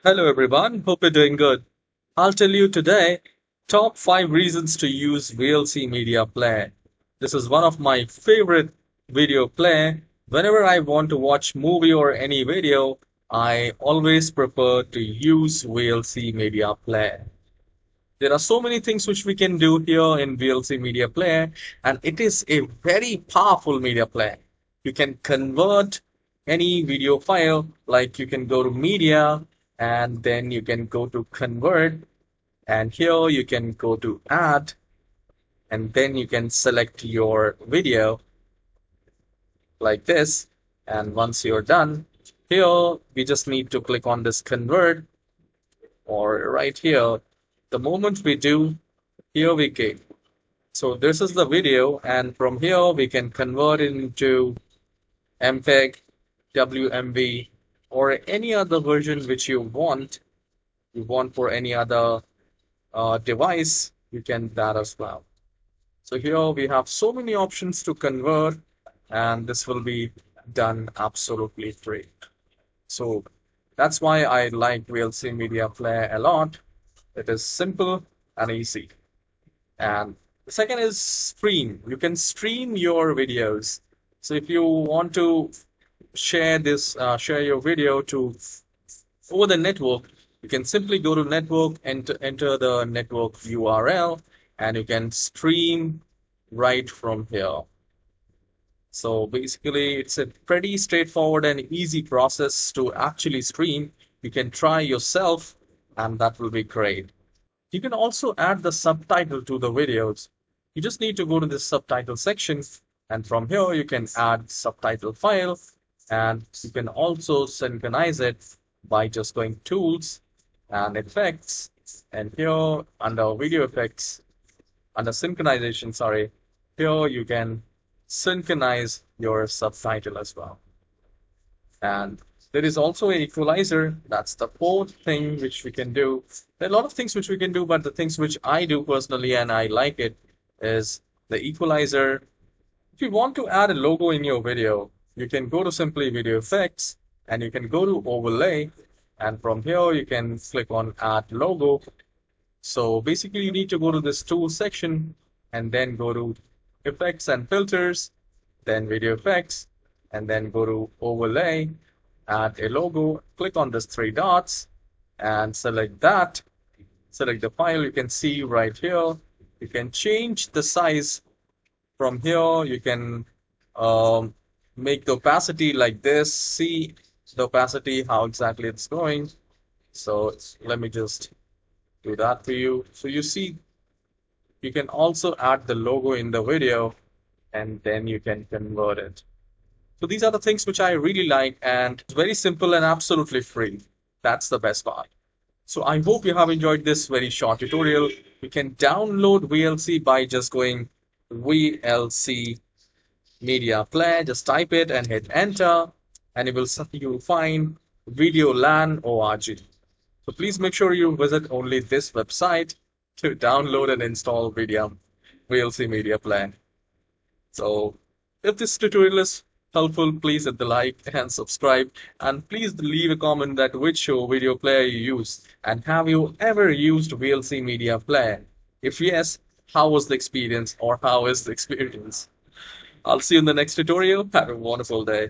Hello everyone, hope you're doing good. I'll tell you today top 5 reasons to use VLC Media Player. This is one of my favorite video player. Whenever I want to watch movie or any video, I always prefer to use VLC Media Player. There are so many things which we can do here in VLC Media Player, and it is a very powerful media player. You can convert any video file, like you can go to media and then you can go to convert, and here you can go to add, and then you can select your video like this. And once you're done, here we just need to click on this convert, or right here. The moment we do, here we go. So this is the video, and from here we can convert it into MPEG, WMV, or any other version which you want. You want for any other device, you can that as well. So here we have so many options to convert, and this will be done absolutely free. So that's why I like VLC Media Player a lot. It is simple and easy. And the second is stream. You can stream your videos. So if you want to share your video to over the network, you can simply go to network and enter the network URL, and you can stream right from here. So basically, it's a pretty straightforward and easy process to actually stream. You can try yourself, and that will be great. You can also add the subtitle to the videos. You just need to go to the subtitle section, and from here you can add subtitle file, and you can also synchronize it by just going tools and effects, and here under video effects, under synchronization, sorry, here you can synchronize your subtitle as well. And there is also an equalizer. That's the fourth thing which we can do. There are a lot of things which we can do, but the things which I do personally and I like it is the equalizer. If you want to add a logo in your video, you can go to simply video effects, and you can go to overlay, and from here you can click on add logo. So basically you need to go to this tool section and then go to effects and filters, then video effects, and then go to overlay, add a logo, click on these three dots and select that. Select the file. You can see right here. You can change the size from here. You can make the opacity like this. See the opacity, how exactly it's going. So let me just do that for you. So you see, you can also add the logo in the video, and then you can convert it. So these are the things which I really like, and it's very simple and absolutely free. That's the best part. So I hope you have enjoyed this very short tutorial. You can download VLC by just going VLC Media Player. Just type it and hit enter, and you will find videolan.org. So please make sure you visit only this website to download and install VLC Media Player. So if this tutorial is helpful, please hit the like and subscribe, and please leave a comment that which video player you use, and have you ever used VLC Media Player? If yes, how was the experience, or how is the experience? I'll see you in the next tutorial. Have a wonderful day.